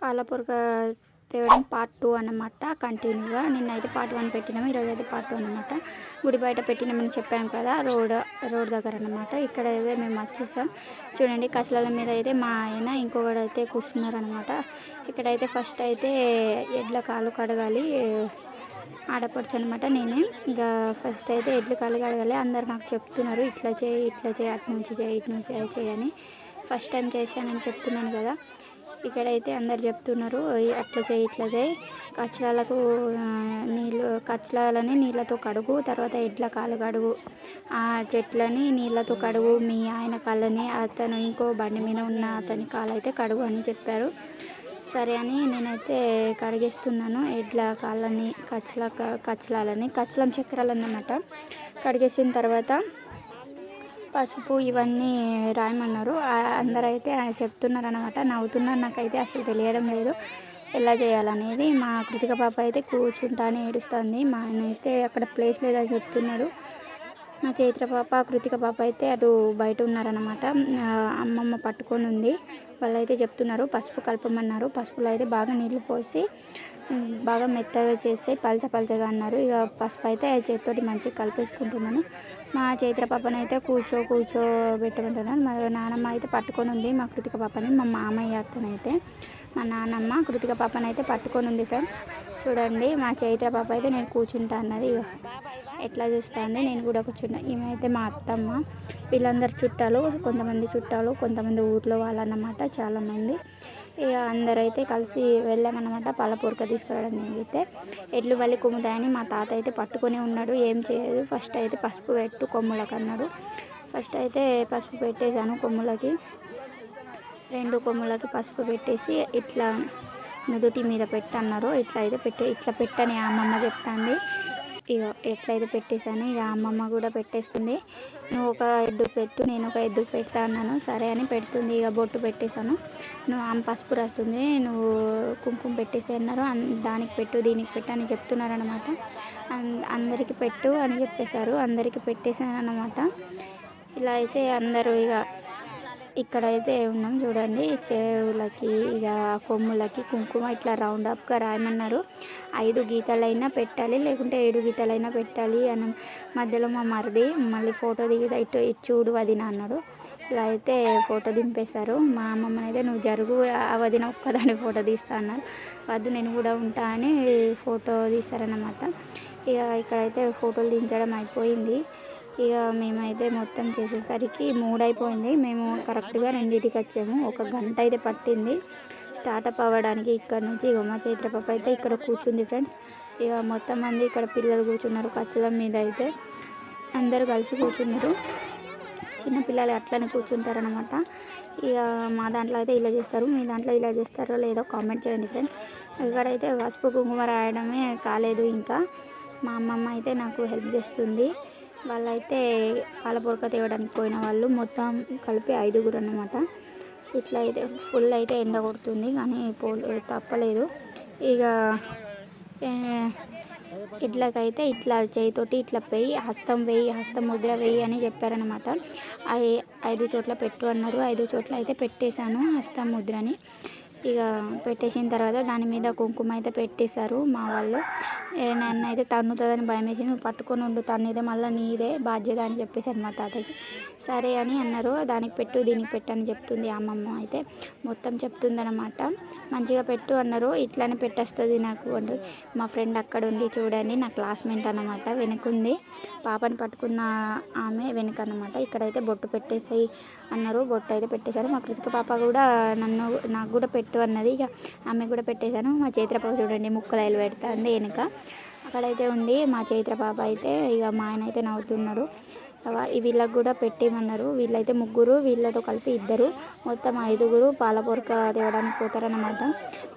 పాలపొరక తేవడం పార్ట్ 2 అన్నమాట. కంటిన్యూగా నిన్నైతే పార్ట్ 1 పెట్టినాము, ఈరోజు అయితే పార్ట్ 2 అనమాట. గుడి బయట పెట్టినామని చెప్పాము కదా, రోడ్ దగ్గర అనమాట. ఇక్కడ అయితే మేము వచ్చేసాం. చూడండి కసలాల మీద అయితే మా ఆయన ఇంకొకటి అయితే కూర్చున్నారనమాట. ఇక్కడైతే ఫస్ట్ అయితే ఎడ్ల కాలు కడగాలి, ఆడపడుచు అనమాట నేనే. ఇంకా ఫస్ట్ అయితే ఎడ్ల కాలు కడగాలి. అందరు నాకు చెప్తున్నారు ఇట్లా చేయి ఇట్లా చేయి, అటు నుంచి చేయి ఇటు నుంచి చేయని. ఫస్ట్ టైం చేశానని చెప్తున్నాను కదా, ఇక్కడైతే అందరు చెప్తున్నారు అట్లా చేయి ఇట్లా చేయి, కచ్చలాలకు కచ్చలాలని నీళ్ళతో కడుగు, తర్వాత ఎడ్ల కాలు కడుగు, ఆ చెట్లని నీళ్ళతో కడుగు, మీ ఆయన కాళ్ళని అతను ఇంకో బండి మీద ఉన్న అతని కాలు అయితే కడుగు అని చెప్పారు. సరే అని నేనైతే కడిగేస్తున్నాను ఎడ్ల కాళ్ళని, కచ్చలాలని, కచ్చలం చక్రాలు అన్నమాట. కడిగేసిన తర్వాత పసుపు ఇవన్నీ రాయమన్నారు. అందరైతే చెప్తున్నారు అనమాట, నవ్వుతున్నారు. నాకైతే అసలు తెలియడం లేదు ఎలా చేయాలనేది. మా కృతిక పాప అయితే కూర్చుంటానే ఏడుస్తుంది. మా ఆయన అయితే అక్కడ ప్లేస్ లేదని చెప్తున్నాడు. మా చైత్ర పాప కృతిక పాప అయితే అటు బయట ఉన్నారనమాట. అమ్మమ్మ పట్టుకొని ఉంది. వాళ్ళైతే చెప్తున్నారు పసుపు కలపమన్నారు. పసుపులో అయితే బాగా నీళ్ళు పోసి బాగా మెత్తగా చేసి పలచగా అన్నారు. ఇక పసుపు అయితే చేతితోటి మంచిగా కలిపేసుకుంటున్నాను. మా చైత్ర పాపని అయితే కూర్చోబెట్టమంటున్నాను. మా నానమ్మ అయితే పట్టుకొని ఉంది మా కృతిక పాపని. మా మామయ్య అత్తనైతే మా నానమ్మ కృతిక పాపని అయితే పట్టుకొని ఉంది. ఫ్రెండ్స్ చూడండి, మా చైత్ర పాప అయితే నేను కూర్చుంటా అన్నది. ఎట్లా చూస్తుంది, నేను కూడా కూర్చుంటా. ఈమె అయితే మా అత్తమ్మ. వీళ్ళందరు చుట్టాలు, కొంతమంది చుట్టాలు, కొంతమంది ఊర్లో వాళ్ళన్నమాట, చాలామంది. ఇక అందరైతే కలిసి వెళ్ళామన్నమాట పాలపొరక తీసుకురావడానికి. అయితే ఎడ్లు మళ్ళీ కుమ్ముతాయని మా తాత అయితే పట్టుకొని ఉన్నాడు, ఏం చేయదు. ఫస్ట్ అయితే పసుపు పెట్టు కొమ్ములకు అన్నాడు. ఫస్ట్ అయితే పసుపు పెట్టేశాను కొమ్ములకి, 2 కొమ్ములకి పసుపు పెట్టేసి ఇట్లా నుదుటి మీద పెట్టన్నారు. ఇట్లా పెట్టని అమ్మమ్మ చెప్తాంది. ఇక ఎట్లయితే పెట్టేశాను, ఇక అమ్మమ్మ కూడా పెట్టేస్తుంది. నువ్వు ఒక ఎద్దు పెట్టు, నేను ఒక ఎద్దు పెడతా అన్నాను. సరే అని పెడుతుంది. ఇక బొట్టు పెట్టేశాను. నువ్వు ఆమె పసుపు రాస్తుంది, నువ్వు కుంకుమ పెట్టేసి అన్నారు. దానికి పెట్టు దీనికి పెట్టు అని చెప్తున్నారనమాట. అందరికీ పెట్టు అని చెప్పేశారు. అందరికీ పెట్టేశాను అన్నమాట. ఇలా అయితే అందరూ ఇక ఇక్కడైతే ఉన్నాం. చూడండి చెవులకి ఇక కొమ్ములకి కుంకుమ ఇట్లా రౌండ్ అప్గా రాయమన్నారు. 5 గీతలైనా పెట్టాలి, లేకుంటే 7 గీతలైనా పెట్టాలి అని మధ్యలో మా మరిది మళ్ళీ ఫోటో దిగుతా ఇటు చూడు వదిన అన్నాడు. ఇలా అయితే ఫోటో దింపేశారు. మా అమ్మమ్మని అయితే నువ్వు జరుగు, ఆ వదిన ఒక్కదాన్ని ఫోటో తీస్తా అన్నారు. వద్దు నేను కూడా ఉంటా అని ఫోటో తీస్తారన్నమాట. ఇక ఇక్కడైతే ఫోటోలు దించడం అయిపోయింది. ఇక మేమైతే మొత్తం చేసేసరికి 3 అయిపోయింది. మేము కరెక్ట్గా 2కి వచ్చాము. 1 గంట అయితే పట్టింది స్టార్ట్అప్ అవ్వడానికి. ఇక్కడ నుంచి ఇక మా చైత్ర పాప అయితే ఇక్కడ కూర్చుంది. ఫ్రెండ్స్ ఇక మొత్తం మంది ఇక్కడ పిల్లలు కూర్చున్నారు. కచ్చలం మీద అయితే అందరూ కలిసి కూర్చున్నారు. చిన్నపిల్లలు అట్లనే కూర్చుంటారనమాట. ఇక మా దాంట్లో అయితే ఇలా చేస్తారు, మీ దాంట్లో ఇలా చేస్తారో లేదో కామెంట్ చేయండి ఫ్రెండ్స్. ఇక్కడైతే పసుపు కుంకుమ రాయడమే కాలేదు ఇంకా. మా అమ్మమ్మ అయితే నాకు హెల్ప్ చేస్తుంది. వాళ్ళైతే పాలపొరక తేవడానికి పోయిన వాళ్ళు మొత్తం కలిపి 5గురు అన్నమాట. ఇట్లా అయితే ఫుల్ అయితే ఎండ కొడుతుంది కానీ తప్పలేదు. ఇక ఇట్లకైతే ఇట్లా చేయితోటి ఇట్లా హస్తం ముద్ర వేయి అని చెప్పారనమాట. 5 చోట్ల పెట్టు అన్నారు. 5 చోట్ల అయితే పెట్టేశాను హస్తం ముద్రని. ఇక పెట్టేసిన తర్వాత దాని మీద కుంకుమ అయితే పెట్టేశారు మా వాళ్ళు. నన్ను అయితే తన్నుతుందని భయం వేసి నువ్వు పట్టుకొని ఉండు, తన్నిదే మళ్ళీ నీదే బాధ్యత అని చెప్పేసారు మా తాతకి. సరే అని అన్నారు. దానికి పెట్టు దీనికి పెట్టు అని చెప్తుంది అమ్మమ్మ అయితే మొత్తం చెప్తుందనమాట. మంచిగా పెట్టు అన్నారు. ఇట్లానే పెట్టేస్తుంది నాకు అంటూ. మా ఫ్రెండ్ అక్కడ ఉంది చూడండి, నా క్లాస్మేట్ అన్నమాట. వెనుకుంది పాపని పట్టుకున్న ఆమె వెనుక అన్నమాట. ఇక్కడైతే బొట్టు పెట్టేసాయి అన్నారు. బొట్టు అయితే పెట్టేశారు. మా కృతిక పాప కూడా నాకు కూడా పెట్టు అన్నది. ఇక ఆమె కూడా పెట్టేశాను. మా చైత్ర పాప చూడండి ముక్కలైలు పెడుతుంది వెనుక. అక్కడైతే ఉంది మా చైత్ర పాప అయితే. ఇక మా ఆయన అయితే నవ్వుతున్నాడు. వీళ్ళకి కూడా పెట్టేయమన్నారు. వీళ్ళైతే 3, వీళ్ళతో కలిపి 2, మొత్తం 5గురు పాలపొరక తేవడానికి పోతారనమాట.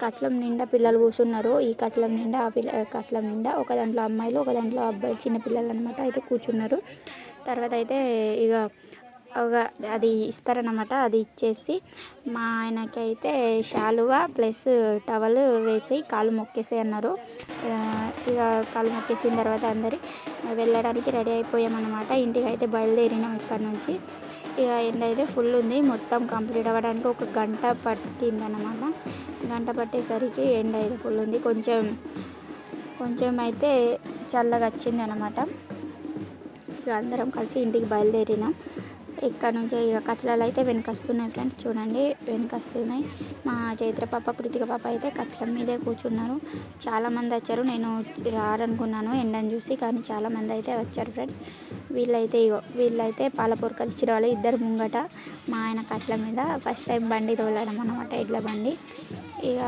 కసలం నిండా పిల్లలు కూర్చున్నారు. ఈ కసలం నిండా కసలం నిండా ఒక దాంట్లో అమ్మాయిలు, ఒక దాంట్లో అబ్బాయి, చిన్న పిల్లలు అనమాట అయితే కూర్చున్నారు. తర్వాత అయితే ఇక ఒక అది ఇస్తారనమాట. అది ఇచ్చేసి మా ఆయనకైతే శాలువా ప్లస్ టవల్ వేసి కాళ్ళు మొక్కేసి అన్నారు. ఇక కాళ్ళు మొక్కేసిన తర్వాత అందరి వెళ్ళడానికి రెడీ అయిపోయామన్నమాట. ఇంటికి అయితే బయలుదేరినాం ఇక్కడ నుంచి. ఇక ఎండ అయితే ఫుల్ ఉంది. మొత్తం కంప్లీట్ అవ్వడానికి ఒక గంట పట్టిందన్నమాట. గంట పట్టేసరికి ఎండ అయితే ఫుల్ ఉంది. కొంచెం అయితే చల్లగా వచ్చింది అన్నమాట. ఇక అందరం కలిసి ఇంటికి బయలుదేరినాం. ఇక్కడ నుంచి ఇక కచ్చలాలు అయితే వెనకొస్తున్నాయి ఫ్రెండ్స్, చూడండి వెనకొస్తున్నాయి. మా చైత్ర పాప కృతిక పాప అయితే కచ్చలం మీదే కూర్చున్నారు. చాలామంది వచ్చారు. నేను రారనుకున్నాను ఎండని చూసి, కానీ చాలామంది అయితే వచ్చారు ఫ్రెండ్స్. వీళ్ళైతే పాలపూరకలు ఇచ్చిన వాళ్ళు ఇద్దరు ముంగట, మా ఆయన కచ్చల మీద ఫస్ట్ టైం బండి తోలడం అన్నమాట, ఎడ్ల బండి. ఇక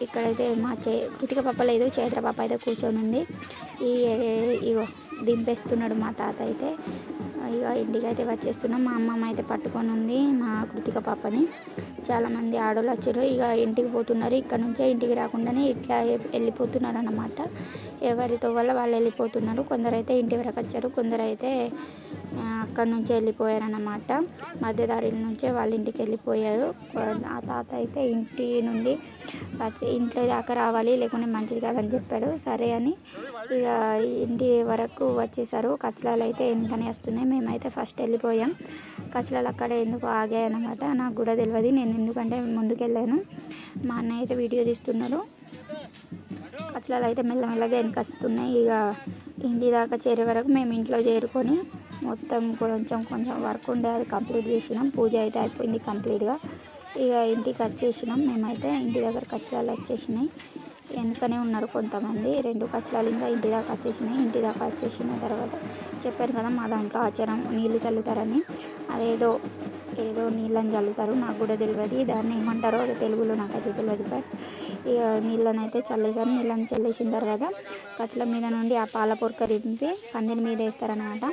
ఇక్కడైతే మా కృతిక పాప లేదు, చైత్ర పాప అయితే కూర్చొని ఉంది. ఇగో దింపేస్తున్నాడు మా తాత అయితే. ఇక ఇంటికి అయితే వచ్చేస్తున్నాం. మా అమ్మమ్మ అయితే పట్టుకొని ఉంది మా కృతిక పాపని. చాలామంది ఆడోళ్ళు వచ్చారు. ఇక ఇంటికి పోతున్నారు. ఇక్కడ నుంచే ఇంటికి రాకుండానే ఇట్లా వెళ్ళిపోతున్నారు అన్నమాట. ఎవరితో వల్ల వాళ్ళు వెళ్ళిపోతున్నారు. కొందరైతే ఇంటి వరకు వచ్చారు, కొందరైతే అక్కడ నుంచే వెళ్ళిపోయారన్నమాట. మధ్యదారుల నుంచే వాళ్ళ ఇంటికి వెళ్ళిపోయారు. ఆ తాత అయితే ఇంటి నుండి ఇంట్లో దాకా రావాలి, లేకుంటే మంచిది కాదని చెప్పాడు. సరే అని ఇక ఇంటి వరకు వచ్చేసారు. కచ్చలాలు అయితే ఎంతనే వస్తున్నాయి. మేమైతే ఫస్ట్ వెళ్ళిపోయాం. కచ్చలాలు అక్కడ ఎందుకు ఆగాయన్నమాట, నాకు కూడా తెలియదు. నేను ఎందుకంటే ముందుకు వెళ్ళాను. మా అన్నయ్య అయితే వీడియో తీస్తున్నాడు. కచ్చలాలు అయితే మెల్లమెల్లగా వెనకొస్తున్నాయి. ఇక ఇంటి దాకా చేరే వరకు మేము ఇంట్లో చేరుకొని మొత్తం కొంచెం వర్క్ ఉండే అది కంప్లీట్ చేసినాం. పూజ అయితే అయిపోయింది కంప్లీట్గా. ఇక ఇంటికి వచ్చేసినాం. మేమైతే ఇంటి దగ్గర కచ్చలాలు వచ్చేసినాయి. వెనుకనే ఉన్నారు కొంతమంది. 2 కచ్చలాలు ఇంకా ఇంటి దాకా వచ్చేసినాయి. ఇంటి దాకా వచ్చేసిన తర్వాత చెప్పాను కదా మా దాంట్లో ఆచారం నీళ్లు చల్లుతారని. ఏదో నీళ్ళని చల్లుతారు, నాకు కూడా తెలియదు దాన్ని ఏమంటారో అది తెలుగులో నాకైతే తెలియదు. బట్ ఇక నీళ్ళని అయితే చల్లేసారు. నీళ్ళని చల్లేసిన తర్వాత కచ్చల మీద నుండి ఆ పాల పొరక దింపి పందిరి మీద వేస్తారనమాట.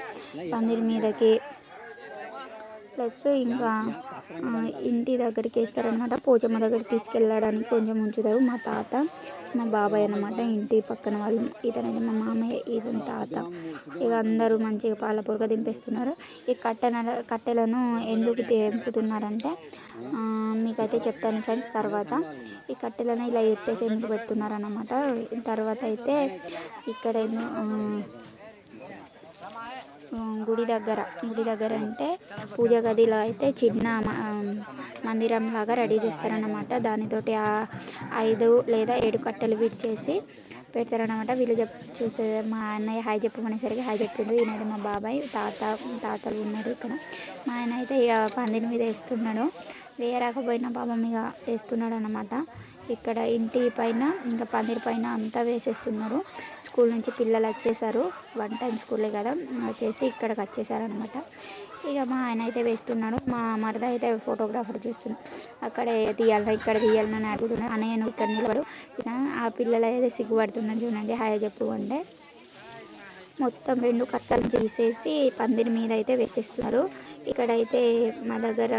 పందిరి మీదకి ప్లస్ ఇంకా ఇంటి దగ్గరికి వేస్తారనమాట. పోచమ్మ దగ్గరికి తీసుకెళ్ళడానికి కొంచెం ఉంచుతారు. మా తాత మా బాబాయ్ అన్నమాట, ఇంటి పక్కన వాళ్ళు. ఇతనైతే మా మామయ్య, ఇతని తాత. ఇక అందరూ మంచిగా పాల పొరక దింపేస్తున్నారు. ఈ కట్టెలను ఎందుకు తెంపుతున్నారంటే మీకైతే చెప్తాను ఫ్రెండ్స్ తర్వాత. ఈ కట్టెలను ఇలా ఎత్తేసి ఎందుకు పెడుతున్నారన్నమాట. తర్వాత అయితే ఇక్కడ గుడి దగ్గర అంటే పూజ గదిలో అయితే చిన్న మందిరం లాగా రెడీ చేస్తారన్నమాట. దానితోటి 5 లేదా 7 కట్టెలు విడిచేసి పెడతారన్నమాట. వీళ్ళు చూసే మా అన్నయ్య హాయ్ చెప్పమనేసరికి హాయ్ చెప్పిండు. ఈయనైతే మా బాబాయ్ తాతలు ఉన్నారు ఇక్కడ. మా ఆయన అయితే ఇక పందిరి మీద వేస్తున్నాడు. వేయరాకపోయినా పాపం ఇక వేస్తున్నాడు అన్నమాట. ఇక్కడ ఇంటి పైన ఇంకా పందిరి పైన అంతా వేసేస్తున్నారు. స్కూల్ నుంచి పిల్లలు వచ్చేసారు, 1 టైం స్కూలే కదా, వచ్చేసి ఇక్కడికి వచ్చేసారనమాట. ఇక మా ఆయన అయితే వేస్తున్నాడు. మా మరద అయితే ఫోటోగ్రాఫర్ చూస్తున్నాడు. అక్కడే తీయాలి ఇక్కడ తీయాలని అడుగుతున్నాడు. అన్నయ్య నువ్వు ఇక్కడ నిలబడు. ఆ పిల్లలు అయితే సిగ్గుపడుతున్నాడు చూడండి హాయ్ చెప్పు అంటే. మొత్తం 2 కచ్చలు తీసేసి పందిరి మీద అయితే వేసేస్తున్నారు. ఇక్కడైతే మా దగ్గర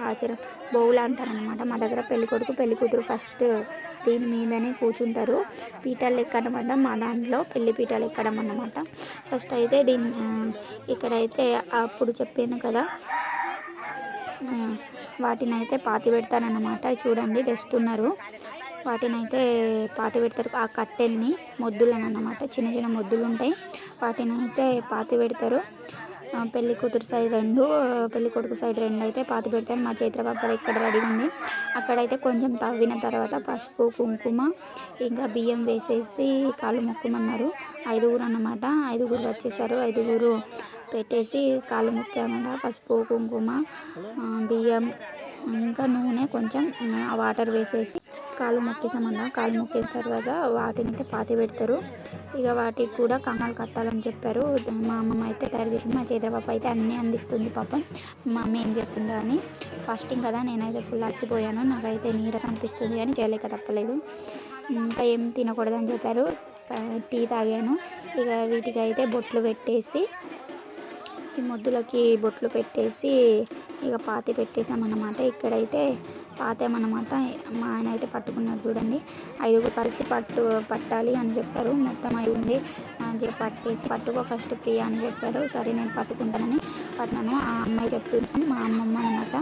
ఆచారం బౌల్ అంటారనమాట. మా దగ్గర పెళ్ళికొడుకు పెళ్ళికూతురు ఫస్ట్ దీని మీదనే కూర్చుంటారు. పీఠాలు ఎక్కడమన్నమాట, మా దాంట్లో పెళ్లి పీఠాలు ఎక్కడం అన్నమాట. ఫస్ట్ అయితే ఇక్కడైతే అప్పుడు చెప్పాను కదా, వాటిని అయితే పాతి పెడతారన్నమాట. చూడండి తెస్తున్నారు. వాటిని అయితే పాతి పెడతారు. ఆ కట్టెల్ని మొద్దులని అన్నమాట, చిన్న మొద్దులు ఉంటాయి. వాటిని అయితే పాతి పెడతారు. పెళ్లి కూతురు సైడ్ 2, పెళ్లి కొడుకు సైడ్ 2 అయితే పాతి పెడతారు. మా చైత్ర పాప ఇక్కడ రెడీ ఉంది. అక్కడైతే కొంచెం తవ్విన తర్వాత పసుపు కుంకుమ ఇంకా బియ్యం వేసేసి కాళ్ళు మొక్కమన్నారు. 5గురు అన్నమాట. 5గురు వచ్చేసారు. 5గురు పెట్టేసి కాళ్ళు మొక్కామన్నమాట. పసుపు కుంకుమ బియ్యం ఇంకా నూనె కొంచెం వాటర్ వేసేసి కాళ్ళు మొక్కేసామన్నా. కాళ్ళు మొక్కిన తర్వాత వాటిని అయితే పాతి పెడతారు. ఇక వాటికి కూడా కంకణాలు కట్టాలని చెప్పారు. మా అమ్మమ్మ అయితే తయారు చేసింది. మా చేతిపాప అయితే అన్నీ అందిస్తుంది పాపం. మా అమ్మ ఏం చేస్తుందో అని. ఫాస్టింగ్ కదా, నేనైతే ఫుల్ అలసిపోయాను. నాకైతే నీరసం అనిపిస్తుంది కానీ చేయలేక తప్పలేదు. ఇంకా ఏం తినకూడదని చెప్పారు. టీ తాగాను. ఇక వీటికి అయితే బొట్లు పెట్టేసి, ఈ మొద్దులకి బొట్లు పెట్టేసి ఇక పాతి పెట్టేసామన్నమాట. ఇక్కడైతే పాతామన్నమాట. మా ఆయన అయితే పట్టుకున్నారు చూడండి. 5గురు కలిసి పట్టాలి అని చెప్పారు. మొత్తం 5 ఉంది మంచిగా పట్టేసి పట్టుకో ఫస్ట్ ప్రియ అని చెప్పారు. సరే నేను పట్టుకుంటానని పట్టినాను. ఆ అమ్మాయి చెప్తున్నాం మా అమ్మమ్మ అనమాట.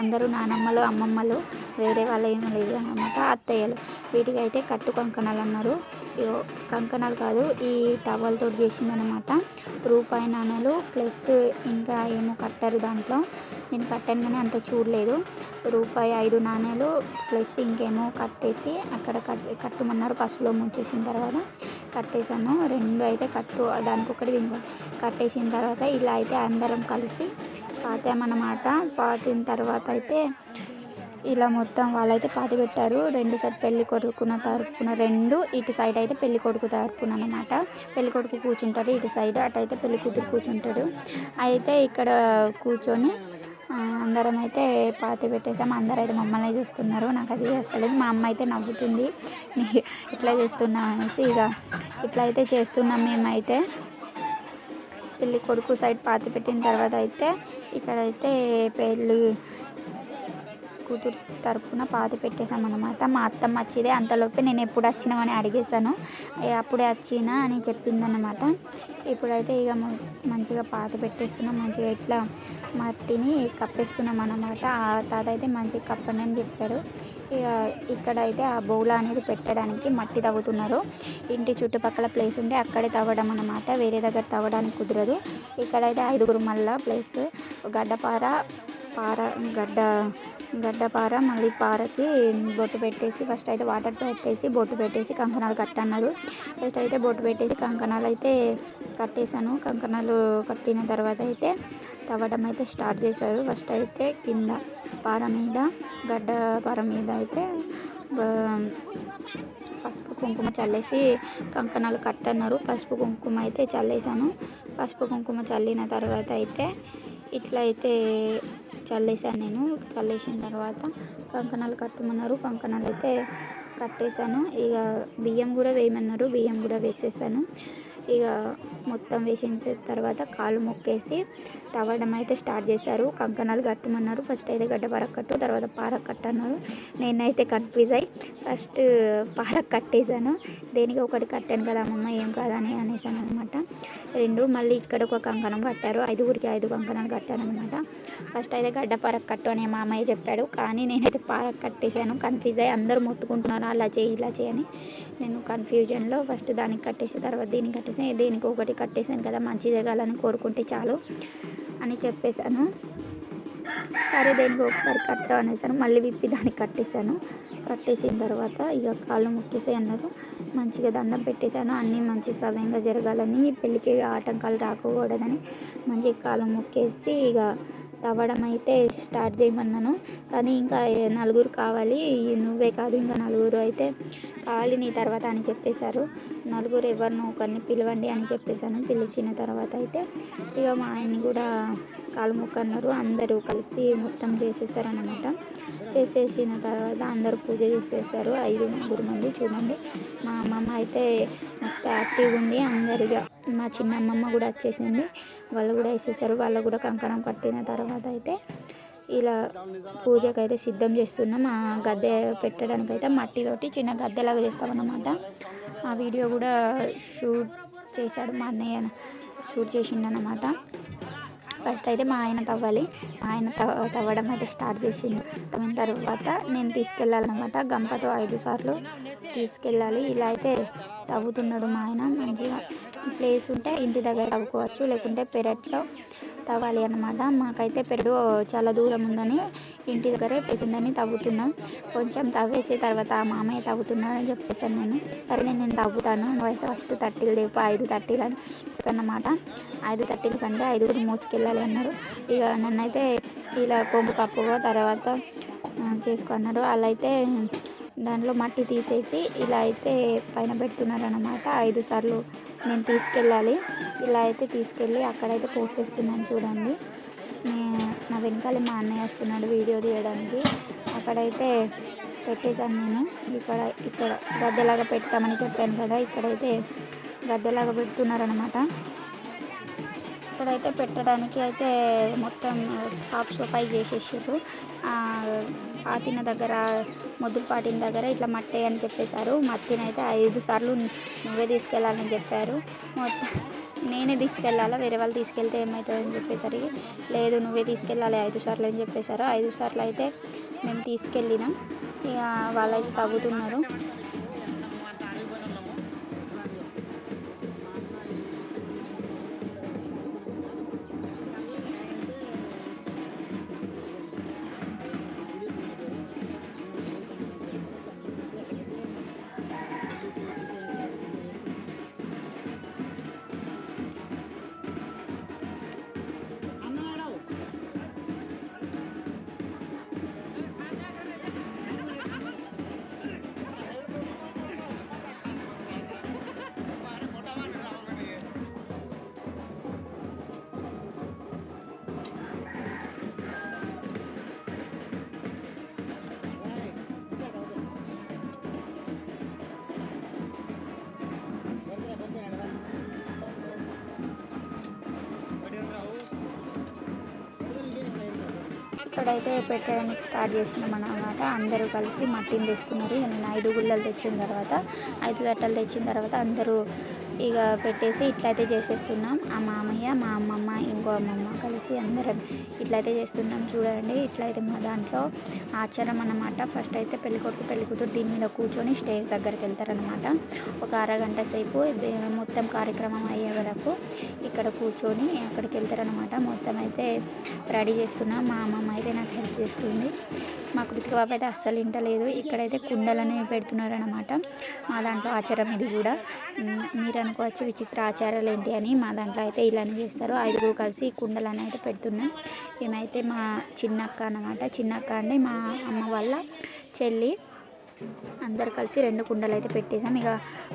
అందరూ నానమ్మలు అమ్మమ్మలు వేరే వాళ్ళు ఏమీ లేదు అనమాట. అత్తయ్యలు వీటికైతే కట్టు కంకణాలు అన్నారు. కంకణాలు కాదు, ఈ టవల్తో చేసిందనమాట. రూపాయి నాణాలు ప్లస్ ఇంకా ఏమో కట్టారు దాంట్లో. నేను కట్టాను కానీ అంత చూడలేదు. రూపాయి 5 నాణాలు ప్లస్ ఇంకేమో కట్టేసి అక్కడ కట్టమన్నారు. పసుపులో ముంచేసిన తర్వాత కట్టేశాను. 2 అయితే దానికొకటి దీనికి కట్టేసిన తర్వాత ఇలా అయితే అందరం కలిసి పాతామన్నమాట. పాతిన తర్వాత అయితే ఇలా మొత్తం వాళ్ళైతే పాతి పెట్టారు. 2 సైడ్ పెళ్లి కొడుకున్న తరపున 2, ఇటు సైడ్ అయితే పెళ్లి కొడుకు తరపున అనమాట. పెళ్లి కొడుకు కూర్చుంటాడు ఇటు సైడ్, అటు అయితే పెళ్లి కూతురు కూర్చుంటాడు. అయితే ఇక్కడ కూర్చొని అందరం అయితే పాతి పెట్టేసాం. అందరూ అయితే మమ్మల్ని చూస్తున్నారు. నాకు అది చేస్తలేదు. మా అమ్మ అయితే నవ్వుతుంది ఇట్లా చేస్తున్నాం అనేసి. ఇక ఇట్లా అయితే చేస్తున్నాం మేమైతే. పెళ్ళి కొడుకు సైడ్ పాతి పెట్టిన తర్వాత అయితే ఇక్కడైతే పెళ్ళి కూతురు తరపున పాతి పెట్టేశామన్నమాట. మా అత్తమ్మ వచ్చిదే. అంతలోపే నేను ఎప్పుడు వచ్చినామని అడిగేశాను. అప్పుడే వచ్చినా అని చెప్పిందన్నమాట. ఇప్పుడైతే ఇక మంచిగా పాతి పెట్టేస్తున్నాం. మంచిగా ఇట్లా మట్టిని కప్పేస్తున్నాం అన్నమాట. ఆ తాత అయితే మంచిగా కప్పండి అని చెప్పారు. ఇక ఇక్కడైతే ఆ బౌల అనేది పెట్టడానికి మట్టి తవ్వుతున్నారు. ఇంటి చుట్టుపక్కల ప్లేస్ ఉంటే అక్కడే తవ్వడం అన్నమాట. వేరే దగ్గర తవ్వడానికి కుదరదు. ఇక్కడైతే 5గురు మళ్ళా ప్లేస్ గడ్డపార మళ్ళీ పారకి బొట్టు పెట్టేసి ఫస్ట్ అయితే వాటర్ పెట్టేసి బొట్టు పెట్టేసి కంకణాలు కట్టన్నారు. ఫస్ట్ అయితే బొట్టు పెట్టేసి కంకణాలు అయితే కట్టేశాను. కంకణాలు కట్టిన తర్వాత అయితే తవ్వడం అయితే స్టార్ట్ చేశారు. ఫస్ట్ అయితే కింద గడ్డపార మీద అయితే పసుపు కుంకుమ చల్లేసి కంకణాలు కట్టన్నారు. పసుపు కుంకుమ అయితే చల్లేసాను. పసుపు కుంకుమ చల్లిన తర్వాత అయితే ఇట్లా అయితే చల్లేసాను నేను. చల్లేసిన తర్వాత కంకణాలు కట్టమన్నారు. కంకణాలు అయితే కట్టేశాను. ఇక బియ్యం కూడా వేయమన్నారు. బియ్యం కూడా వేసేసాను. ఇక మొత్తం వేసిన తర్వాత కాలు మొక్కేసి తవ్వడం అయితే స్టార్ట్ చేశారు. కంకణాలు కట్టమన్నారు. ఫస్ట్ అయితే గడ్డపార కట్టు, తర్వాత పార కట్టన్నారు. నేనైతే కన్ఫ్యూజ్ అయ్యి ఫస్ట్ పార కట్టేశాను. దేనికి ఒకటి కట్టాను కదా అమ్మమ్మ ఏం కాదని అనేసాను అనమాట. 2 మళ్ళీ ఇక్కడ ఒక కంకణం కట్టారు. 5గురికి 5 కంకణాలు కట్టారనమాట. ఫస్ట్ అయితే గడ్డపార కట్టు అని మామయ్య చెప్పాడు. కానీ నేనైతే పార కట్టేశాను. కన్ఫ్యూజ్ అయ్యి అందరూ మొత్తుకుంటున్నారు అలా చేయి ఇలా చేయని. నేను కన్ఫ్యూజన్లో ఫస్ట్ దానికి కట్టేసి తర్వాత దీనికి కట్టేసి దేనికి ఒకటి కట్టేసాను కదా మంచి జరగాలని కోరుకుంటే చాలు అని చెప్పేశాను. సరే దేనికి ఒకసారి కట్టు అనేసాను. మళ్ళీ విప్పి దానికి కట్టేశాను. కట్టేసిన తర్వాత ఇక కాళ్ళు మొక్కేసి అన్నారు. మంచిగా దండం పెట్టేశాను. అన్నీ మంచి సవ్యంగా జరగాలని, పెళ్ళికి ఆటంకాలు రాకూడదని మంచిగా కాళ్ళు మొక్కేసి ఇక తవ్వడం అయితే స్టార్ట్ చేయమన్నాను. కానీ ఇంకా 4 కావాలి, నువ్వే కాదు ఇంకా 4 అయితే కావాలి నీ తర్వాత అని చెప్పేశారు. 4 ఎవరినో ఒకరిని పిలవండి అని చెప్పేశాను. పిలిచిన తర్వాత అయితే ఇక మా ఆయన్ని కూడా కాలు మొక్కన్నారు. అందరూ కలిసి మొత్తం చేసేసారనమాట. చేసేసిన తర్వాత అందరూ పూజ చేసేసారు. 5 మంది చూడండి. మా అమ్మమ్మ అయితే మస్తు యాక్టివ్గా ఉంది. అందరిగా మా చిన్న అమ్మమ్మ కూడా వచ్చేసింది. వాళ్ళు కూడా వేసేసారు. వాళ్ళు కూడా కంకణం కట్టిన తర్వాత అయితే ఇలా పూజకైతే సిద్ధం చేస్తున్నాం. ఆ గద్దె పెట్టడానికి అయితే మట్టితోటి చిన్న గద్దెలాగా చేస్తామన్నమాట. ఆ వీడియో కూడా షూట్ చేశాడు మా అన్నయ్య, షూట్ చేసిండనమాట. ఫస్ట్ అయితే మా ఆయన తవ్వాలి. మా ఆయన తవ్వడం అయితే స్టార్ట్ చేసిండు. తవ్విన తర్వాత నేను తీసుకెళ్ళాలన్నమాట. గంపతో 5 సార్లు తీసుకెళ్ళాలి. ఇలా అయితే తవ్వుతున్నాడు మా ఆయన. మంచిగా ప్లేస్ ఉంటే ఇంటి దగ్గర తవ్వుకోవచ్చు, లేకుంటే పెరట్లో తవ్వాలి అన్నమాట. మాకైతే పెరడు చాలా దూరం ఉందని ఇంటి దగ్గరే ప్లేస్ ఉందని తవ్వుతున్నాం. కొంచెం తవ్వేసి తర్వాత మామయ్య తవ్వుతున్నాడని చెప్పేసాను నేను. సరే నేను తవ్వుతాను, నువ్వైతే ఫస్ట్ 30 లేపు 5 30 అని చెప్పన్నమాట. 5 30 కంటే 5 మోసుకెళ్ళాలి అన్నారు. ఇక నన్నైతే ఇలా కొంగు కప్పుకో తర్వాత చేసుకున్నారు. అలా అయితే దాంట్లో మట్టి తీసేసి ఇలా అయితే పైన పెడుతున్నారు అన్నమాట. 5 సార్లు నేను తీసుకెళ్ళాలి. ఇలా అయితే తీసుకెళ్ళి అక్కడైతే పోస్ట్ చేస్తున్నాను చూడండి. నా వెనకాల మా అన్నయ్య వస్తున్నాడు వీడియో తీయడానికి. అక్కడైతే పెట్టేశాను నేను. ఇక్కడ గద్దెలాగా పెట్టామని చెప్పాను కదా, ఇక్కడైతే గద్దెలాగా పెడుతున్నారనమాట. ఇక్కడైతే పెట్టడానికి అయితే మొత్తం సాఫ్ సఫాయి చేసేసారు. పాతిన దగ్గర మొద్దులు పాటిన దగ్గర ఇట్లా మట్టి అని చెప్పేశారు. మట్టినైతే 5 సార్లు నువ్వే తీసుకెళ్ళాలని చెప్పారు. మొత్తం నేనే తీసుకెళ్ళాలా, వేరే వాళ్ళు తీసుకెళ్తే ఏమవుతుందని చెప్పేసరికి లేదు నువ్వే తీసుకెళ్ళాలి 5 సార్లు అని చెప్పేశారు. 5 సార్లు అయితే మేము తీసుకెళ్ళినాం. ఇక వాళ్ళైతే తవ్వుతున్నారు. ఇక్కడైతే పెట్టడానికి స్టార్ట్ చేసినాం అన్నమాట. అందరూ కలిసి మట్టిని తెస్తున్నారు. ఇక నేను 5 గుళ్ళలు తెచ్చిన తర్వాత 5 తట్టలు తెచ్చిన తర్వాత అందరూ ఇక పెట్టేసి ఇట్లయితే చేసేస్తున్నాం. ఆ మామయ్య, మా అమ్మమ్మ, ఇంకో అమ్మమ్మ కలిసి అందరం ఇట్లయితే చేస్తున్నాం. చూడండి ఇట్లయితే మా దాంట్లో ఆచారం అన్నమాట. ఫస్ట్ అయితే పెళ్ళికొడుకు పెళ్ళికూతురు దీని మీద కూర్చొని స్టేజ్ దగ్గరికి వెళ్తారనమాట. ఒక అరగంట సేపు మొత్తం కార్యక్రమం అయ్యే వరకు ఇక్కడ కూర్చొని అక్కడికి వెళ్తారనమాట. మొత్తం అయితే రెడీ చేస్తున్నాం. మా అమ్మమ్మ అయితే నాకు హెల్ప్ చేస్తుంది. మా కృతిక బాబు అయితే అస్సలు వింటలేదు. ఇక్కడైతే కుండలని పెడుతున్నారనమాట. మా దాంట్లో ఆచారం ఇది కూడా. మీరు అనుకోవచ్చు విచిత్ర ఆచారాలు ఏంటి అని. మా దాంట్లో అయితే ఇలానే చేస్తారు. 5 కలిసి ఈ కుండలని అయితే పెడుతున్నాం. ఏమైతే మా చిన్నక్క అన్నమాట. చిన్నక్క అంటే మా అమ్మ వాళ్ళ చెల్లి. అందరు కలిసి 2 కుండలు అయితే పెట్టేసాం. ఇక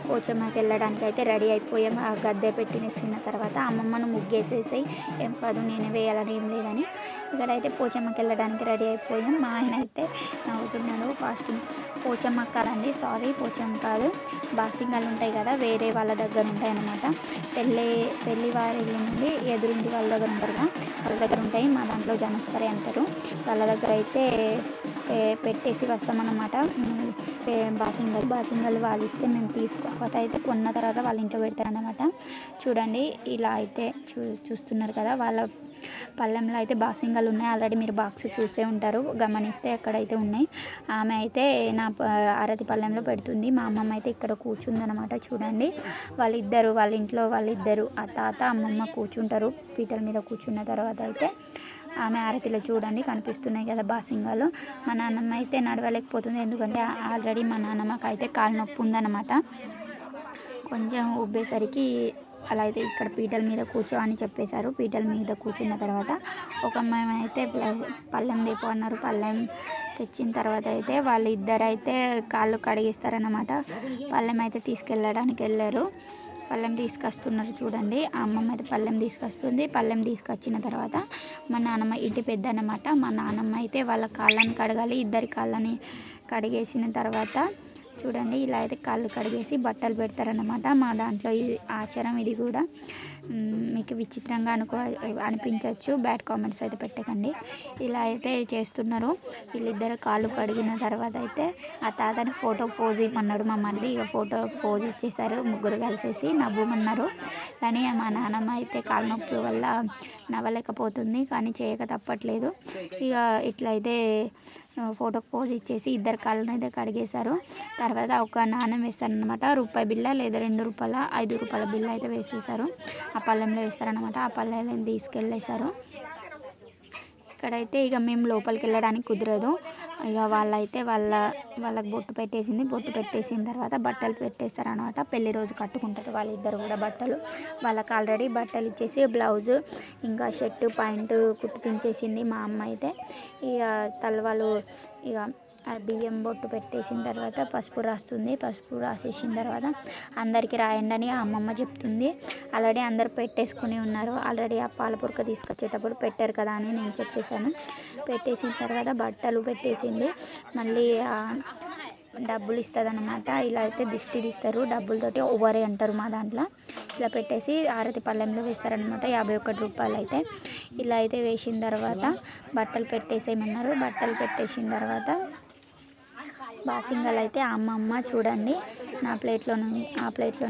పోచమ్మకి వెళ్ళడానికి అయితే రెడీ అయిపోయాం. ఆ గద్దె పెట్టినేసిన తర్వాత అమ్మమ్మను ముగ్గేసేసి ఏం కాదు నేనే వేయాలని ఏం లేదని ఇక్కడైతే పోచమ్మకి వెళ్ళడానికి రెడీ అయిపోయాం. మా ఆయన అయితే నవ్వుతున్నాడు. ఫాస్టింగ్ పోచమ్మ కాదండి, సారీ పోచమ్మ కాదు, బాసింగాలు ఉంటాయి కదా వేరే వాళ్ళ దగ్గర ఉంటాయి అన్నమాట. పెళ్ళి వారి ఇల్లు నుండి ఎదురుండి వాళ్ళ దగ్గర ఉంటారు కదా, వాళ్ళ దగ్గర ఉంటాయి. మా దాంట్లో జనస్కరి అంటారు. వాళ్ళ దగ్గర అయితే పెట్టేసి వస్తామన్నమాట. బాసింగలు వాళ్ళు ఇస్తే మేము తీసుకోకపోతే అయితే కొన్న తర్వాత వాళ్ళ ఇంట్లో పెడతారనమాట. చూడండి ఇలా అయితే చూస్తున్నారు కదా, వాళ్ళ పళ్ళెంలో అయితే బాసింగాలు ఉన్నాయి. ఆల్రెడీ మీరు బాక్స్ చూసే ఉంటారు, గమనిస్తే ఎక్కడైతే ఉన్నాయి. ఆమె అయితే నా ఆరతి పళ్ళెంలో పెడుతుంది. మా అమ్మమ్మ అయితే ఇక్కడ కూర్చుందనమాట. చూడండి వాళ్ళ ఇంట్లో వాళ్ళిద్దరు ఆ తాత అమ్మమ్మ కూర్చుంటారు. పీటల మీద కూర్చున్న తర్వాత అయితే ఆమె ఆరతిలో చూడండి కనిపిస్తున్నాయి కదా బాసింగాలు. మా నాన్నమ్మ అయితే నడవలేకపోతుంది, ఎందుకంటే ఆల్రెడీ మా నాన్నమ్మకి అయితే కాలు నొప్పి ఉందన్నమాట. కొంచెం ఉబ్బేసరికి అలా అయితే ఇక్కడ పీటల మీద కూర్చో అని చెప్పేశారు. పీటల మీద కూర్చున్న తర్వాత ఒక అమ్మాయి అయితే పళ్ళెం లేపు అన్నారు. పళ్ళెం తెచ్చిన తర్వాత అయితే వాళ్ళిద్దరు అయితే కాళ్ళు కడిగిస్తారన్నమాట. పళ్ళెం అయితే తీసుకెళ్ళడానికి వెళ్ళారు. పళ్ళెం తీసుకొస్తున్నారు చూడండి. ఆ అమ్మమ్మ అయితే పళ్ళెం తీసుకొస్తుంది. పళ్ళెం తీసుకొచ్చిన తర్వాత మా నాన్నమ్మ ఇంటి పెద్ద అన్నమాట. మా నాన్నమ్మ అయితే వాళ్ళ కాళ్ళని కడగాలి. ఇద్దరి కాళ్ళని కడిగేసిన తర్వాత చూడండి ఇలా అయితే కాళ్ళు కడిగేసి బట్టలు పెడతారన్నమాట. మా దాంట్లో ఈ ఆచారం ఇది కూడా. మీకు విచిత్రంగా అనిపించవచ్చు, బ్యాడ్ కామెంట్స్ అయితే పెట్టకండి. ఇలా అయితే చేస్తున్నారు. వీళ్ళిద్దరు కాళ్ళు కడిగిన తర్వాత అయితే ఆ తాతని ఫోటో పోజ్ ఇవ్వమన్నాడు మా మరిది. ఇక ఫోటో పోజ్ ఇచ్చేసారు. ముగ్గురు కలిసేసి నవ్వమన్నారు. కానీ మా నాన్నమ్మ అయితే కాళ్ళ నొప్పి వల్ల నవ్వలేకపోతుంది, కానీ చేయక తప్పట్లేదు. ఇక ఇట్లయితే ఫోటోకి పోజ్ ఇచ్చేసి ఇద్దరు కాళ్ళని అయితే కడిగేశారు. తర్వాత ఒక నాణ్యం వేస్తారనమాట. రూపాయి బిళ్ళ లేదా 2 రూపాయల 5 రూపాయల బిళ్ళ అయితే వేసేసారు. ఆ పళ్ళెంలో వేస్తారనమాట. ఆ పళ్ళెంలో తీసుకెళ్ళేశారు. ఇక్కడైతే ఇక మేము లోపలికి వెళ్ళడానికి కుదరదు. ఇక వాళ్ళకి బొట్టు పెట్టేసింది. బొట్టు పెట్టేసిన తర్వాత బట్టలు పెట్టేస్తారనమాట. పెళ్లి రోజు కట్టుకుంటారు వాళ్ళిద్దరు కూడా బట్టలు. వాళ్ళకి ఆల్రెడీ బట్టలు ఇచ్చేసి బ్లౌజు ఇంకా షర్టు ప్యాంటు కుట్టించేసింది మా అమ్మ అయితే. ఇక తలవాళ్ళు ఇక బియ్యం బొట్టు పెట్టేసిన తర్వాత పసుపు రాస్తుంది. పసుపు రాసేసిన తర్వాత అందరికీ రాయండి అని అమ్మమ్మ చెప్తుంది. ఆల్రెడీ అందరు పెట్టేసుకుని ఉన్నారు. ఆల్రెడీ ఆ పాలపురక తీసుకొచ్చేటప్పుడు పెట్టారు కదా అని నేను చెప్పేశాను. పెట్టేసిన తర్వాత బట్టలు పెట్టేసింది. మళ్ళీ డబ్బులు ఇస్తుంది అనమాట. ఇలా అయితే దిష్టి తీస్తారు డబ్బులతోటి, ఓవరే అంటారు మా దాంట్లో. ఇలా పెట్టేసి ఆరతి పళ్ళెంలో వేస్తారనమాట. 51 రూపాయలు అయితే ఇలా అయితే వేసిన తర్వాత బట్టలు పెట్టేసేయమన్నారు. బట్టలు పెట్టేసిన తర్వాత బాసింగాలు అయితే అమ్మమ్మ చూడండి నా ప్లేట్లో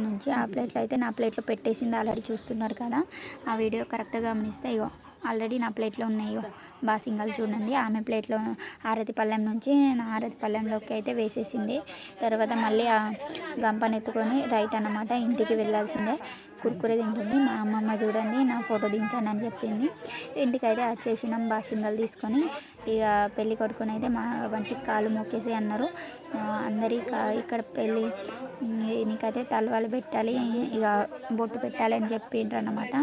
నుంచి ఆ ప్లేట్లో అయితే నా ప్లేట్లో పెట్టేసింది. ఆల్రెడీ చూస్తున్నారు కదా, ఆ వీడియో కరెక్ట్గా గమనిస్తే ఇగో ఆల్రెడీ నా ప్లేట్లో ఉన్నాయి బాసింగాలు చూడండి. ఆమె ప్లేట్లో ఆరతి పళ్ళెం నుంచి నా ఆరతి పళ్ళెంలోకి అయితే వేసేసింది. తర్వాత మళ్ళీ ఆ గంపను ఎత్తుకొని రైట్ అన్నమాట, ఇంటికి వెళ్ళాల్సిందే. కుర్కురే తింటుంది. మా అమ్మమ్మ చూడండి నా ఫోటో దించండి అని చెప్పింది. ఇంటికి అయితే వచ్చేసినాం బాసింగాలు తీసుకొని. ఇక పెళ్ళి కొడుకుని అయితే మా మంచి కాలు మొక్కేసి అన్నారు. అందరి ఇక్కడ పెళ్ళి నీకైతే తలవాళ్ళు పెట్టాలి, ఇక బొట్టు పెట్టాలి అని చెప్పిండ్రు అన్నమాట.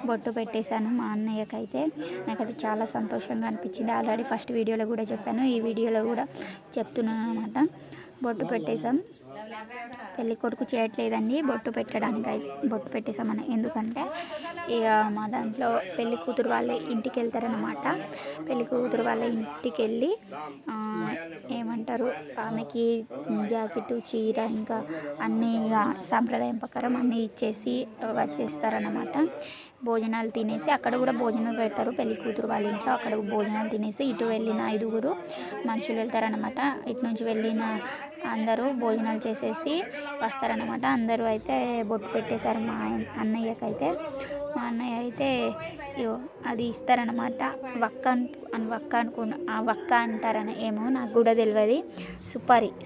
బొట్టు పెట్టేశాను మా అన్నయ్యకైతే. నాకైతే చాలా సంతోషంగా అనిపించింది. ఆల్రెడీ ఫస్ట్ వీడియోలో కూడా చెప్పాను, ఈ వీడియోలో కూడా చెప్తున్నాను అనమాట. బొట్టు పెట్టేశాం. పెళ్ళి కొడుకు చేయట్లేదండి బొట్టు పెట్టేసామని. ఎందుకంటే ఇక మా దాంట్లో పెళ్ళి కూతురు వాళ్ళ ఇంటికి వెళ్తారనమాట. పెళ్ళి కూతురు వాళ్ళ ఇంటికి వెళ్ళి ఏమంటారు, ఆమెకి జాకెట్, చీర, ఇంకా అన్నీ ఇక సాంప్రదాయం ప్రకారం అన్నీ ఇచ్చేసి వచ్చేస్తారనమాట. భోజనాలు తినేసి, అక్కడ కూడా భోజనాలు పెడతారు పెళ్ళి కూతురు వాళ్ళ ఇంట్లో. అక్కడ భోజనాలు తినేసి ఇటు వెళ్ళిన 5 మనుషులు వెళ్తారనమాట. ఇటు నుంచి వెళ్ళిన అందరూ భోజనాలు చేసేసి వస్తారనమాట. అందరూ అయితే బొట్టు పెట్టేశారు మా అన్నయ్యకైతే. మా అన్నయ్య అయితే అది ఇస్తారనమాట. వక్క అంటారని ఏమో నాకు కూడా తెలియదు,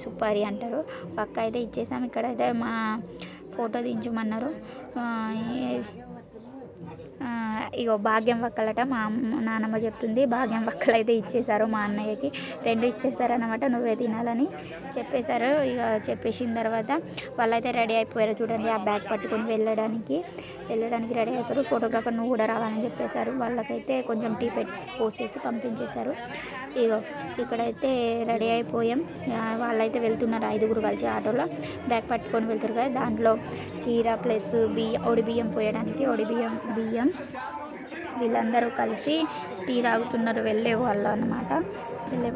సుపారి అంటారు. వక్క అయితే ఇచ్చేసాం. ఇక్కడైతే మా ఫోటో దించమన్నారు. ఇగో భాగ్యం వక్కలట మా నాన్నమ్మ చెప్తుంది. భాగ్యం వక్కలు అయితే ఇచ్చేసారు మా అన్నయ్యకి. 2 ఇచ్చేస్తారనమాట, నువ్వే తినాలని చెప్పేశారు. ఇక చెప్పేసిన తర్వాత వాళ్ళైతే రెడీ అయిపోయారు చూడండి. ఆ బ్యాగ్ పట్టుకొని వెళ్ళడానికి రెడీ అయిపోయారు. ఫోటోగ్రాఫర్ నువ్వు కూడా రావాలని చెప్పేశారు. వాళ్ళకైతే కొంచెం టీ పోసేసి పంపించేశారు. ఇగో ఇక్కడైతే రెడీ అయిపోయాం. వాళ్ళైతే వెళ్తున్నారు 5 కలిసి ఆటోలో. బ్యాగ్ పట్టుకొని వెళ్తారు కదా, దాంట్లో చీర ప్లస్ ఒడి బియ్యం పోయడానికి బియ్యం వీళ్ళందరూ కలిసి టీ తాగుతున్నారు. వెళ్ళే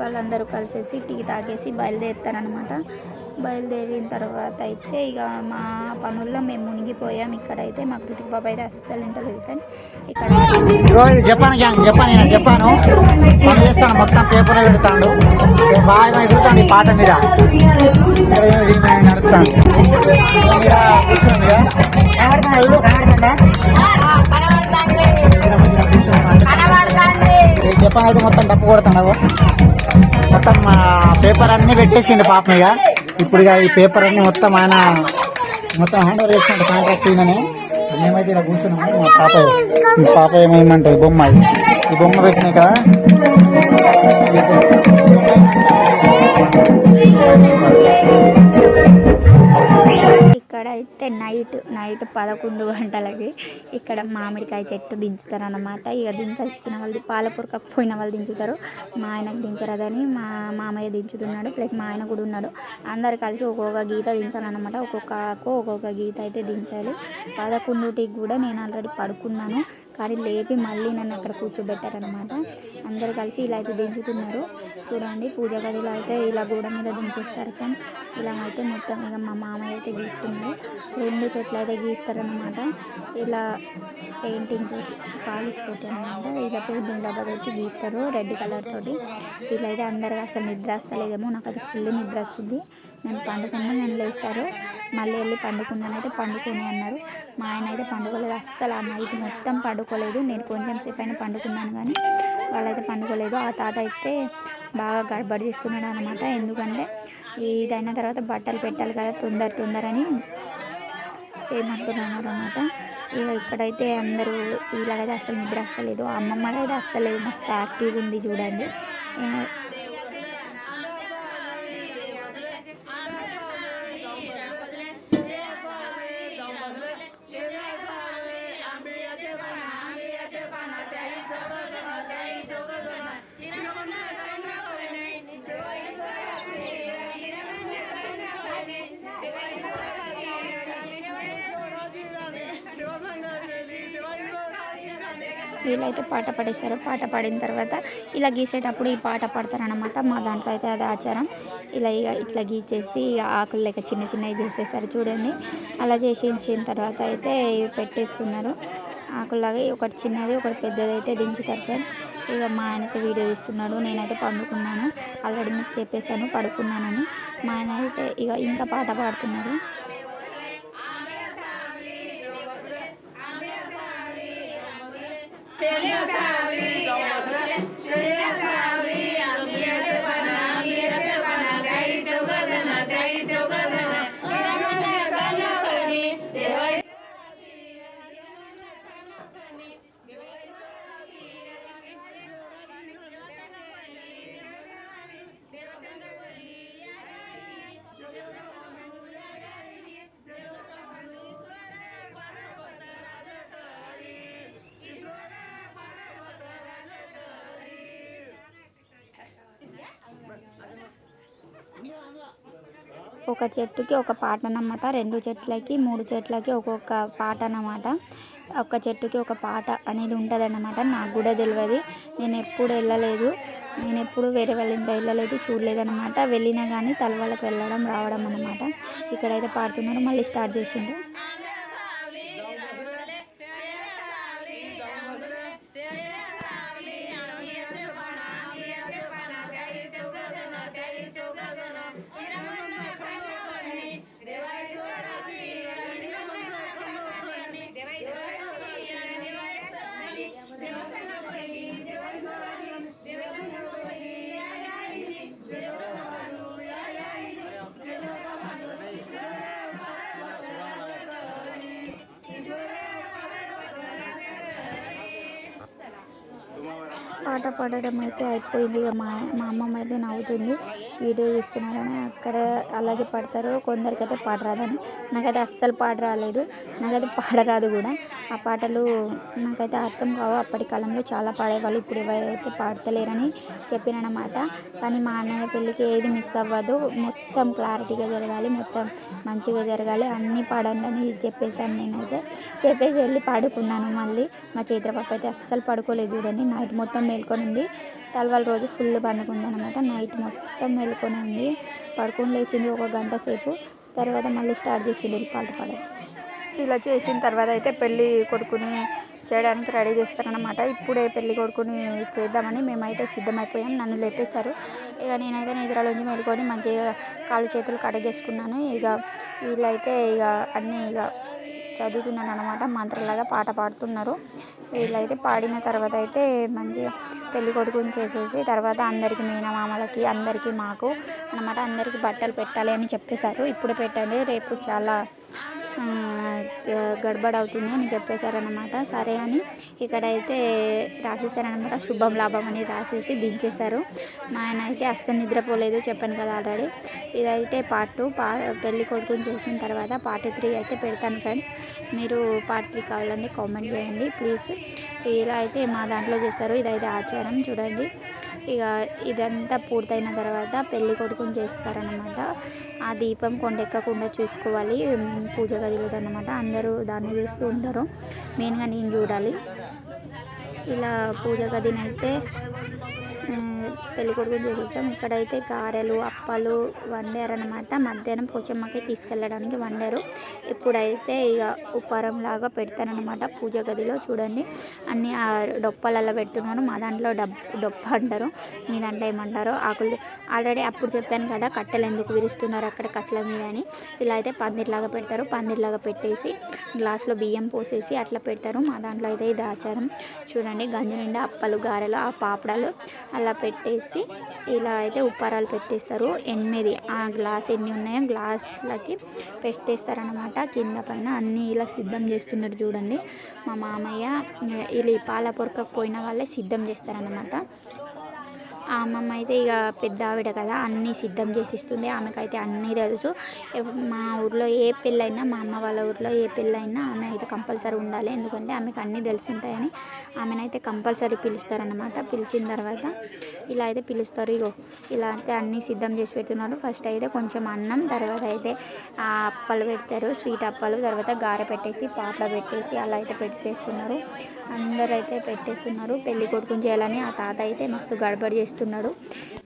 వాళ్ళందరూ కలిసేసి టీ తాగేసి బయలుదేరుతారనమాట. బయలుదేరిన తర్వాత అయితే ఇక మా పనుల్లో మేము మునిగిపోయాం. ఇక్కడైతే మా కృతిక్ బాబు అయితే అస్సలు ఇంటలేదు ఫ్రెండ్. ఇక్కడ చెప్పాను పని చేస్తాను, మొత్తం పేపర్లో పెడతాడు, బాగా ఎగురుతాడు ఈ పాట మీద నడుస్తాను. జపాన్ అయితే మొత్తం డప్పు కొడుతున్నావు. మొత్తం పేపర్ అన్నీ పెట్టేసిండు పాపం. ఇక ఇప్పుడు ఇక ఈ పేపర్ అన్నీ మొత్తం ఆయన మొత్తం హ్యాండ్ ఓవర్ చేసుకుంటే కాంట్రాక్ట్ ఈయననే. మేమైతే ఇక్కడ కూర్చున్నాము. మా పాప ఏమేమంటే ఈ బొమ్మ పెట్టినాక ఇక్కడైతే నైట్ 11 గంటలకి ఇక్కడ మామిడికాయ చెట్టు దించుతారనమాట. ఇక దించిన వాళ్ళు పాలపూరకపోయిన వాళ్ళు దించుతారు. మా ఆయనకు దించరాదని మా మామయ్య దించుతున్నాడు, ప్లస్ మా ఆయన కూడా ఉన్నాడు. అందరు కలిసి ఒక్కొక్క గీత దించాలన్నమాట. ఒక్కొక్క గీత అయితే దించాలి. 11కి కూడా నేను ఆల్రెడీ పడుకున్నాను, కానీ లేపి మళ్ళీ నన్ను అక్కడ కూర్చోబెట్టారనమాట. అందరు కలిసి ఇలా అయితే దించుతున్నారు చూడండి. పూజ గదిలో అయితే ఇలా గోడ మీద దించేస్తారు ఫ్రెండ్స్. ఇలా అయితే మొత్తం ఇక మా మామయ్య అయితే గీస్తున్నారు. 2 చెట్లు అయితే గీస్తారనమాట. ఇలా పెయింటింగ్ తోటి, పాలిష్ తోటి అనమాట. ఇలా పెయింటింగ్ డబ్బా తోటి గీస్తారు రెడ్ కలర్ తోటి. వీళ్ళైతే అందరికీ అసలు నిద్ర వస్తలేదేమో, నాకు అది ఫుల్ నిద్ర వచ్చింది. నేను పండుకున్నా, నేను లేచారు. మళ్ళీ వెళ్ళి పండుకున్నానైతే పండుకొని అన్నారు. మా ఆయన అయితే పండుకోలేదు అస్సలు. ఆ నైట్ మొత్తం పండుకోలేదు. నేను కొంచెం సేపు అయినా పండుకున్నాను, కానీ వాళ్ళైతే పండుకోలేదు. ఆ తాత అయితే బాగా గడబడి చేస్తున్నాడు అనమాట. ఎందుకంటే ఇదైన తర్వాత బట్టలు పెట్టాలి కదా, తొందరని చేయమంటున్నాను అనమాట. ఇక ఇక్కడైతే అందరూ వీళ్ళకైతే అస్సలు నిద్ర వస్తలేదు. అమ్మమ్మకి అయితే అస్సలు మస్తు యాక్టివ్గా ఉంది చూడండి. వీళ్ళైతే పాట పాడేస్తారు. పాట పాడిన తర్వాత ఇలా గీసేటప్పుడు ఈ పాట పాడతారనమాట. మా దాంట్లో అయితే అది ఆచారం. ఇలా ఇట్లా గీచేసి ఆకులు లెక్క చిన్న చిన్నవి చేసేసారు చూడండి. అలా చేసేసిన తర్వాత అయితే పెట్టేస్తున్నారు ఆకుల్లాగా. ఒకటి చిన్నది ఒకటి పెద్దది అయితే దించుతారు ఫ్రెండ్స్. ఇక మా ఆయనైతే వీడియో తీస్తున్నాడు. నేనైతే పండుకున్నాను. ఆల్రెడీ మీకు చెప్పేశాను పడుకున్నానని. మా ఆయన అయితే ఇంకా పాట పాడుతున్నారు. ఒక చెట్టుకి ఒక పాట అన్నమాట. 2 చెట్లకి 3 చెట్లకి ఒక్కొక్క పాట అన్నమాట. ఒక చెట్టుకి ఒక పాట అనేది ఉంటుంది అన్నమాట. నాకు కూడా తెలియదు. నేను ఎప్పుడు వెళ్ళలేదు. నేను ఎప్పుడు వేరే వాళ్ళ ఇంట్లో వెళ్ళలేదు, చూడలేదు అనమాట. వెళ్ళినా కానీ తలవాళ్ళకి వెళ్ళడం రావడం అన్నమాట. ఇక్కడైతే పాడుతున్నారు. మళ్ళీ స్టార్ట్ చేసిండు. పాట పాడడం అయితే అయిపోయింది. ఇక మా అమ్మమ్మ అయితే నవ్వుతుంది. వీడియో తీస్తున్నారని అక్కడ అలాగే పాడతారు. కొందరికైతే పాట రాదని. నాకైతే అస్సలు పాట రాలేదు. నాకైతే పాడరాదు కూడా. ఆ పాటలు నాకైతే అర్థం కావు. అప్పటి కాలంలో చాలా పాడేవాళ్ళు. ఇప్పుడు ఎవరైతే పాడతలేరని చెప్పినమాట. కానీ మా అన్నయ్య పెళ్ళికి ఏది మిస్ అవ్వదు. మొత్తం క్లారిటీగా జరగాలి, మొత్తం మంచిగా జరగాలి, అన్నీ పాడండి అని చెప్పేశాను. నేనైతే చెప్పేసి వెళ్ళి పాడుకున్నాను. మళ్ళీ మా చైత్రపాప అయితే అస్సలు పడుకోలేదు చూడండి. నైట్ మొత్తం మేల్కొని ఉంది. తలవాళ్ళ రోజు ఫుల్ పండుకుంది అనమాట. నైట్ మొత్తం మేల్కొని ఉంది. పడుకొని లేచింది ఒక గంట సేపు. తర్వాత మళ్ళీ స్టార్ట్ చేసింది పాట పాడడం. ఇలా చేసిన తర్వాత అయితే పెళ్ళి కొడుకుని చేయడానికి రెడీ చేస్తారనమాట. ఇప్పుడే పెళ్ళి కొడుకుని చేద్దామని మేమైతే సిద్ధమైపోయాం. నన్ను లేపేశారు. ఇక నేనైతే నిద్రలోంచి మేలుకొని మంచిగా కాళ్ళు చేతులు కడిగేసుకున్నాను. వీళ్ళైతే అన్నీ చదువుతున్నాను అనమాట. మంత్రలాగా పాట పాడుతున్నారు. వీళ్ళైతే పాడిన తర్వాత అయితే మంచిగా పెళ్ళి కొడుకుని చేసేసి తర్వాత అందరికీ మేనమామలకి అందరికీ మాకు అనమాట అందరికీ బట్టలు పెట్టాలి అని చెప్పేశారు. ఇప్పుడు పెట్టండి, రేపు చాలా గడబడ అవుతుంది అని చెప్పేశారనమాట. సరే అని ఇక్కడైతే రాసేసారనమాట. శుభం లాభం అని రాసేసి దించేశారు. మా ఆయన అయితే అస్సలు నిద్రపోలేదు, చెప్పాను కదా ఆల్రెడీ. ఇదైతే పార్ట్ 2. పెళ్ళి కొడుకుని చేసిన తర్వాత పార్ట్ 3 అయితే పెడతాను ఫ్రెండ్స్. మీరు పార్ట్ 3 కావాలండి కామెంట్ చేయండి ప్లీజ్. ఇలా అయితే మా దాంట్లో చేస్తారు. ఇదైతే ఆచారం చూడండి. ఇదంతా పూర్తయిన తర్వాత పెళ్ళి కొడుకుని చేస్తారనమాట. ఆ దీపం కొండెక్కకుండా చూసుకోవాలి పూజ గదిలో అన్నమాట. అందరూ దాన్ని చూస్తూ ఉంటారు. మెయిన్గా నేను చూడాలి. ఇలా పూజ గదిని అయితే పెళ్ళి కొడుకుని చేసేసాం. ఇక్కడైతే గారెలు అప్పాలు వండారనమాట. మధ్యాహ్నం పోచమ్మకి తీసుకెళ్ళడానికి వండారు. ఇప్పుడైతే ఉపారం లాగా పెడతారనమాట పూజ గదిలో. చూడండి అన్నీ డొప్పలలో పెడుతున్నారు. మా దాంట్లో డొప్ప అంటారు, మీ దాంట్లో ఏమంటారో. ఆకులు ఆల్రెడీ అప్పుడు చెప్పాను కదా కట్టెలు ఎందుకు విరుస్తున్నారు అక్కడ కచ్చల మీద అని. ఇలా అయితే పందిర్లాగా పెడతారు. పందిర్లాగా పెట్టేసి గ్లాసులో బియ్యం పోసేసి అట్లా పెడతారు. మా దాంట్లో అయితే ఇది ఆచారం. చూడండి గంజి నిండా అప్పలు గారెలు ఆ పాపడాలు అలా పెట్టేసి ఇలా అయితే ఉప్పారాలు పెట్టేస్తారు. 8 ఆ గ్లాస్ ఎన్ని ఉన్నాయో గ్లాసులకి పెట్టేస్తారనమాట. కింద పైన అన్నీ ఇలా సిద్ధం చేస్తున్నారు చూడండి. మా మామయ్య ఇలా పాల పొరకపోయిన వాళ్ళే సిద్ధం చేస్తారనమాట. ఆ అమ్మమ్మ అయితే ఇక పెద్ద ఆవిడ కదా, అన్నీ సిద్ధం చేసి ఇస్తుంది. ఆమెకైతే అన్నీ తెలుసు. మా ఊర్లో ఏ పెళ్ళైనా, మా అమ్మ వాళ్ళ ఊర్లో ఏ పెళ్ళైనా ఆమె అయితే కంపల్సరీ ఉండాలి. ఎందుకంటే ఆమెకు అన్నీ తెలుసుంటాయని ఆమెనైతే కంపల్సరీ పిలుస్తారనమాట. పిలిచిన తర్వాత ఇలా అయితే పిలుస్తారు. ఇగో ఇలా అయితే అన్నీ సిద్ధం చేసి పెడుతున్నారు. ఫస్ట్ అయితే కొంచెం అన్నం, తర్వాత అయితే ఆ అప్పలు పెడతారు, స్వీట్ అప్పాలు, తర్వాత గారె పెట్టేసి పాపడ పెట్టేసి అలా అయితే పెట్టేస్తున్నారు. అందరూ అయితే పెట్టేస్తున్నారు. పెళ్లి కొడుకుని చేయాలని ఆ తాత అయితే మస్తు గడబడి చేస్తున్నాడు.